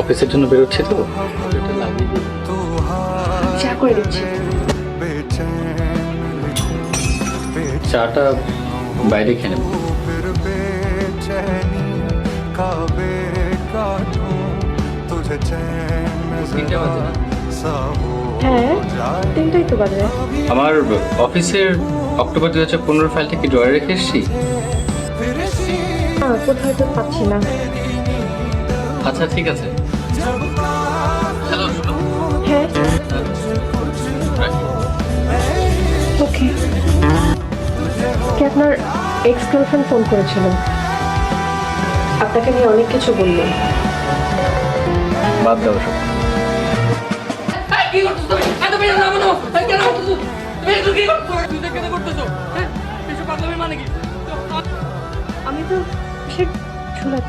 অফিসের জন্য বেরোচ্ছি তো এটা লাগিয়ে দিই। চা করে দিচ্ছি। চাটা বাইরে খেয়ে নেব। তিনটে বাজে না? হ্যাঁ, তিনটাই তো বাজে। আমার অফিসের অক্টোবর 2015 ফাইলটা কি ড্রয়ারে রেখে এসেছি? কোথায় তো পাচ্ছি না। আচ্ছা ঠিক আছে। হ্যালো শুনো। হ্যাঁ, রাখি। ওকে। কি আপনার এক্স গার্লফ্রেন্ড ফোন করেছিলেন? আপনাকে নিয়ে অনেক কিছু বললেন। বাদ দাও সব। কি করতেছ তুমি? এত বেশি নামো না। কেন করতেছ? তুমি এসব কি করতেছ? তুই কেন করতেছ? হ্যাঁ? এসব পাগলামি মানে কি? আমি তো সে ঝুলাচ্ছি।